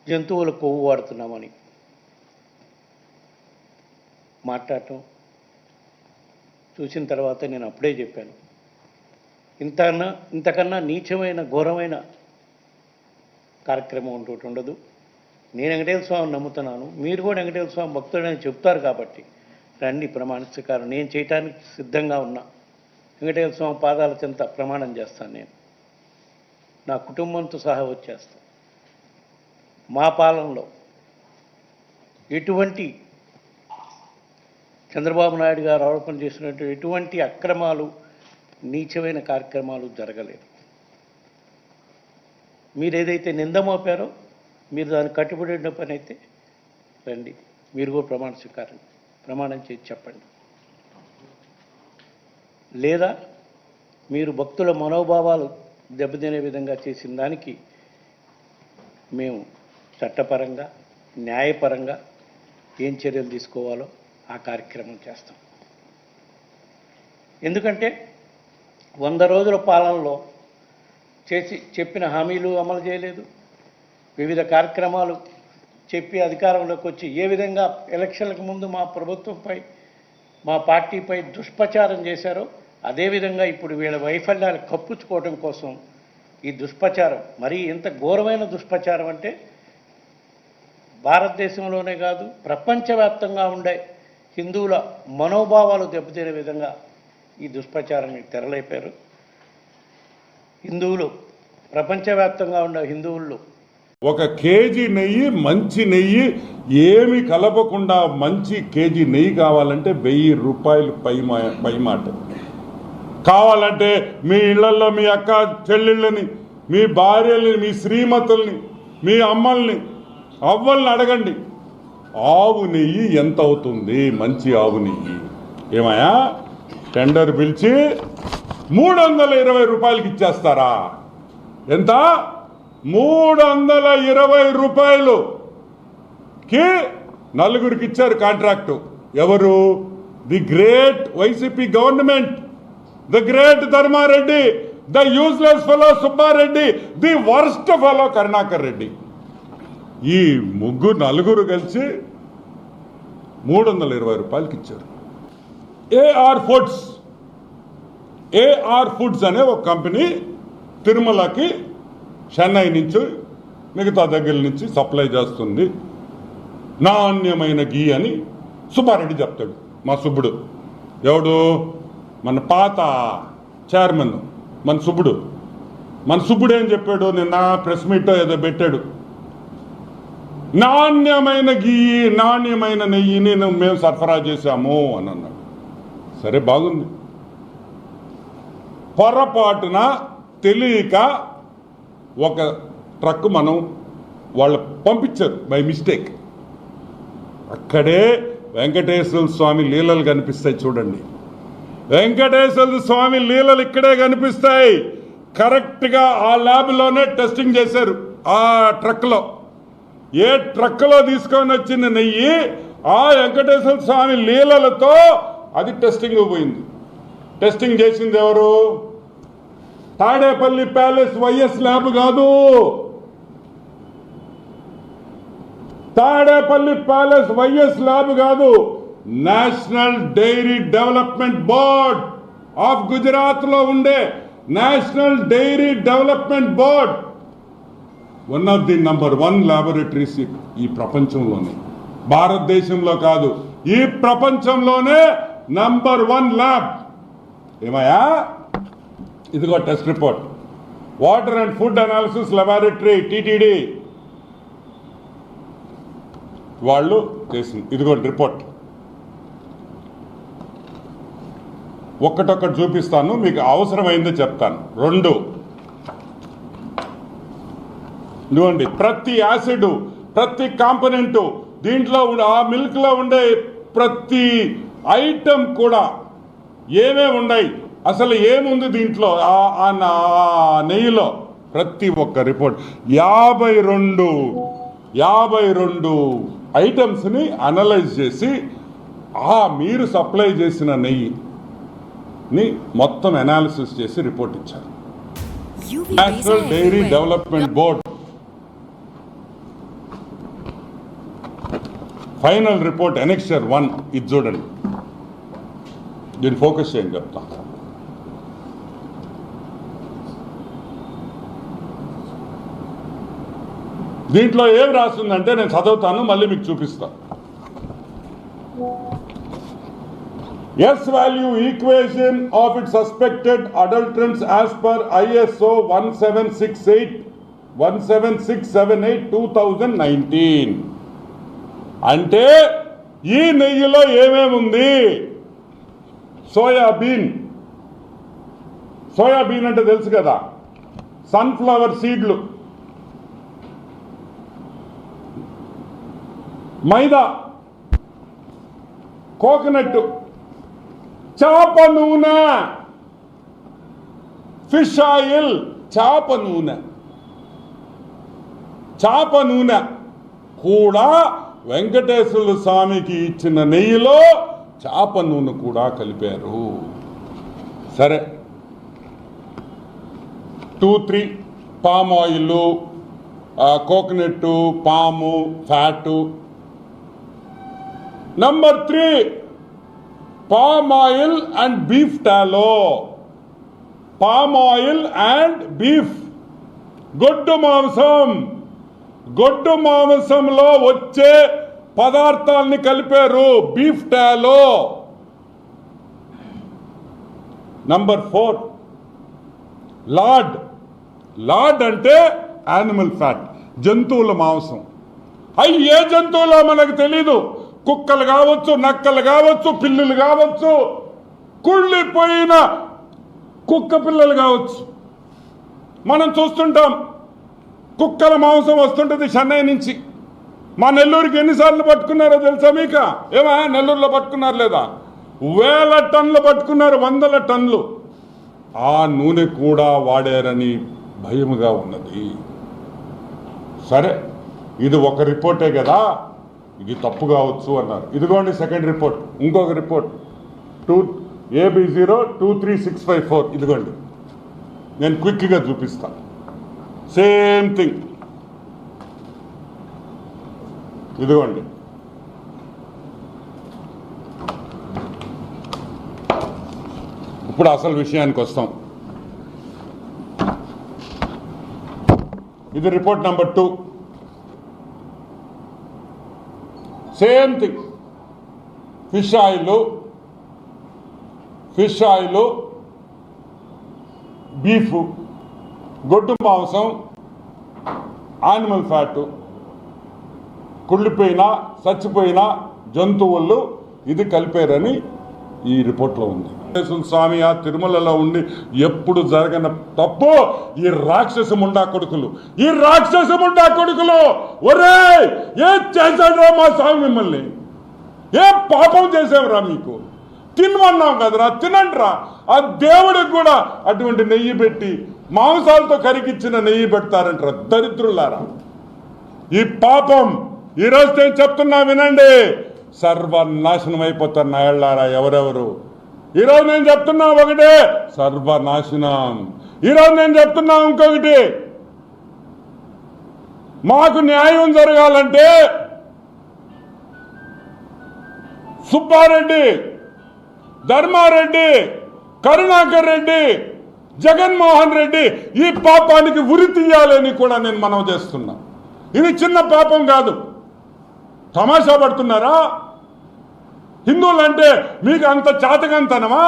జంతువుల కొవ్వు వాడుతున్నామని మాట్లాడటం చూసిన తర్వాత నేను అప్పుడే చెప్పాను, ఇంతకన్నా నీచమైన ఘోరమైన కార్యక్రమం ఇంకోటి ఉండదు. నేను వెంకటేశ్వర స్వామిని నమ్ముతున్నాను, మీరు కూడా వెంకటేశ్వర స్వామి భక్తుడని చెప్తారు కాబట్టి రండి ప్రమాణ స్వీకారం నేను చేయటానికి సిద్ధంగా ఉన్నా. వెంకటేశ్వర స్వామి పాదాల చెంత ప్రమాణం చేస్తాను, నేను నా కుటుంబంతో సహా వచ్చేస్తాను. మా పాలనలో ఎటువంటి చంద్రబాబు నాయుడు గారు ఆరోపణ చేసినట్టు ఎటువంటి అక్రమాలు నీచమైన కార్యక్రమాలు జరగలేదు. మీరు ఏదైతే నింద మోపారో మీరు దానికి కట్టుబడిన పని అయితే రండి, మీరు కూడా ప్రమాణం చేసి చెప్పండి. లేదా మీరు భక్తుల మనోభావాలు దెబ్బతినే విధంగా చేసిన దానికి మేము చట్టపరంగా న్యాయపరంగా ఏం చర్యలు తీసుకోవాలో ఆ కార్యక్రమం చేస్తాం. ఎందుకంటే 100 రోజుల పాలనలో చెప్పిన హామీలు అమలు చేయలేదు, వివిధ కార్యక్రమాలు చెప్పి అధికారంలోకి వచ్చి ఏ విధంగా ఎలక్షన్లకు ముందు మా ప్రభుత్వంపై మా పార్టీపై దుష్ప్రచారం చేశారో అదేవిధంగా ఇప్పుడు వీళ్ళ వైఫల్యాలు కప్పుచ్చుకోవడం కోసం ఈ దుష్ప్రచారం, మరీ ఎంత ఘోరమైన దుష్ప్రచారం అంటే భారతదేశంలోనే కాదు ప్రపంచవ్యాప్తంగా ఉండే హిందువుల మనోభావాలు దెబ్బతినే విధంగా ఈ దుష్ప్రచారానికి తెరలేపారు. హిందువులు ప్రపంచవ్యాప్తంగా ఉండే హిందువుల్లో 1 కేజీ నెయ్యి, మంచి నెయ్యి ఏమి కలపకుండా మంచి కేజీ నెయ్యి కావాలంటే 1000 రూపాయలు పై మాట. కావాలంటే మీ ఇళ్లలో మీ అక్క చెల్లెళ్ళని, మీ భార్యల్ని, మీ శ్రీమతుల్ని, మీ అమ్మల్ని, అవ్వల్ని అడగండి, ఆవు నెయ్యి ఎంత అవుతుంది. మంచి ఆవు నెయ్యి ఏమయ్యా టెండర్ పిలిచి 320 రూపాయలకి ఇచ్చేస్తారా? ఎంత? 320 రూపాయలుకి 4గురికి ఇచ్చారు కాంట్రాక్టు. ఎవరు? The great YCP government, the great Dharma Reddy, the useless fellow Subba Reddy, the worst fellow Karunakar Reddy. ఈ 4 కలిసి 320 రూపాయలకి ఇచ్చారు. ఏఆర్ ఫుడ్స్ అనే ఒక కంపెనీ తిరుమలకి చెన్నై నుంచి మిగతా దగ్గర నుంచి సప్లై చేస్తుంది. నాణ్యమైన గీ అని సుబ్బారెడ్డి చెప్తాడు. మా సుబ్బుడు ఎవడు? మన పాత చైర్మన్ మన సుబ్బుడు ఏం చెప్పాడు? నిన్న ప్రెస్ మీట్ ఏదో పెట్టాడు. నాణ్యమైన గీ, నాణ్యమైన నెయ్యిని మేము సరఫరా చేశాము అని అన్నాడు. సరే, బాగుంది. పొరపాటున తెలియక ఒక ట్రక్ వాళ్ళు పంపించారు బై మిస్టేక్. అక్కడే వెంకటేశ్వర స్వామి లీలలు కనిపిస్తాయి. చూడండి, వెంకటేశ్వర స్వామి లీలలు ఇక్కడే కనిపిస్తాయి. కరెక్ట్గా ఆ ల్యాబ్లోనే టెస్టింగ్ చేశారు. ఆ ట్రక్లో, ఏ ట్రక్లో తీసుకొని వచ్చిన నెయ్యి ఆ వెంకటేశ్వర స్వామి లీలలతో అది టెస్టింగ్ పోయింది. టెస్టింగ్ చేసింది ఎవరు? తాడేపల్లి ప్యాలెస్ వైఎస్ ల్యాబ్ కాదు. తాడేపల్లి ప్యాలెస్ వైఎస్ ల్యాబ్ కాదు. National dairy development board of Gujarat లో ఉండే national dairy development board one of the number 1 laboratories ఈ ప్రపంచంలోనే, భారతదేశంలో కాదు, ఈ ప్రపంచంలోనే నంబర్ 1 ల్యాబ్. ఏమయ్యా? ఇదిగో test report. Water and food analysis laboratory TTD వాళ్ళు చేసింది. ఇదిగో రిపోర్ట్. ఒక్కటొక్కటి చూపిస్తాను, మీకు అవసరమైందో చెప్తాను. 2 ఇదిగోండి, ప్రతి యాసిడ్, ప్రతి కాంపోనెంటు, దీంట్లో ఆ మిల్క్లో ఉండే ప్రతి ఐటెం కూడా ఏమేమి ఉన్నాయి, అసలు ఏముంది దీంట్లో, ఆ నెయ్యిలో, ప్రతి ఒక్క రిపోర్ట్ 52 ఐటమ్స్ని అనలైజ్ చేసి మీరు సప్లై చేసిన నెయ్యిని మొత్తం అనాలిసిస్ చేసి రిపోర్ట్ ఇచ్చారు. National dairy development board final report annexure 1 ఇది చూడండి, దీన్ని ఫోకస్ చేయండి చెప్తా. దీంట్లో ఏం రాస్తుందంటే నేను చదువుతాను, మళ్ళీ మీకు చూపిస్తాను. S value equation of it suspected adulterants as per ISO 17678 2019. అంటే ఈ నెయ్యిలో ఏమేమి ఉంది? సోయాబీన్ అంటే తెలుసు కదా, సన్ఫ్లవర్ సీడ్లు, మైదా, కోకోనట్, చేప నూనె, ఫిష్ ఆయిల్, చేప నూనె కూడా వెంకటేశ్వర స్వామికి ఇచ్చిన నెయ్యిలో చేప నూనె కూడా కలిపారు. సరే, 2-3 పామ్ ఆయిల్, కోకోనట్, పాము, fat. Number 3 palm oil and beef టాలో. Palm oil and beef, గొడ్డు మాంసంలో వచ్చే పదార్థాలని కలిపారు బీఫ్ టాలో. నంబర్ 4 లార్డ్ అంటే యానిమల్ ఫ్యాట్, జంతువుల మాంసం. అవి ఏ జంతువులో మనకు తెలీదు, కుక్కలు కావచ్చు, నక్కలు కావచ్చు, పిల్లులు కావచ్చు, కుళ్ళిపోయిన కుక్క పిల్లలు కావచ్చు. మనం చూస్తుంటాం కుక్కల మాంసం వస్తుంటుంది చెన్నై నుంచి. మా నెల్లూరుకి ఎన్నిసార్లు పట్టుకున్నారో తెలుసా మీకు? ఏమా నెల్లూరులో పట్టుకున్నారు లేదా? 1000 టన్నులు పట్టుకున్నారు, 100 టన్నులు. ఆ నూనె కూడా వాడారని భయముగా ఉన్నది. సరే, ఇది ఒక రిపోర్టే కదా, ఇది తప్పు కావచ్చు అన్నారు. ఇదిగోండి సెకండ్ రిపోర్ట్, ఇంకొక రిపోర్ట్ AB023654. ఇదిగోండి, నేను క్విక్గా చూపిస్తాను. Same thing. ఇదిగోండి, ఇప్పుడు అసలు విషయానికి వస్తాం. ఇది report number 2. Same thing. Fish oil, beef, గొడ్డు మాంసం, యానిమల్ ఫ్యాట్, కుళ్ళిపోయిన చచ్చిపోయిన జంతువులు ఇది కలిపారని ఈ రిపోర్ట్లో ఉంది. స్వామి ఆ తిరుమలలో ఉండి ఎప్పుడు జరగని తప్పు ఈ రాక్షస ముండా కొడుకులు, ఒరే ఏం చేశాడ్రా మా స్వామి మిమ్మల్ని? ఏ పాపం చేసావురా? మీకు తినమన్నాం కదరా, తినండిరా. ఆ దేవుడికి కూడా అటువంటి నెయ్యి పెట్టి మాంసాలతో కరిగిచ్చిన నెయ్యి పెడతారంటారా దరిద్రులారా? ఈ పాపం ఈరోజు నేను చెప్తున్నా వినండి, సర్వనాశనం అయిపోతారు నాయళ్ళారా ఎవరెవరు. ఈరోజు నేను చెప్తున్నా ఒకటే, సర్వనాశనం. ఈరోజు నేను చెప్తున్నా ఇంకొకటి, మాకు న్యాయం జరగాలంటే సుబ్బారెడ్డి, ధర్మారెడ్డి, కరుణాకర్ రెడ్డి, జగన్మోహన్ రెడ్డి ఈ పాపానికి ఉరి తీయాలని కూడా నేను మనవి చేస్తున్నా. ఇది చిన్న పాపం కాదు. తమాషా పడుతున్నారా? హిందువులంటే మీకు అంత చాతకంతనమా?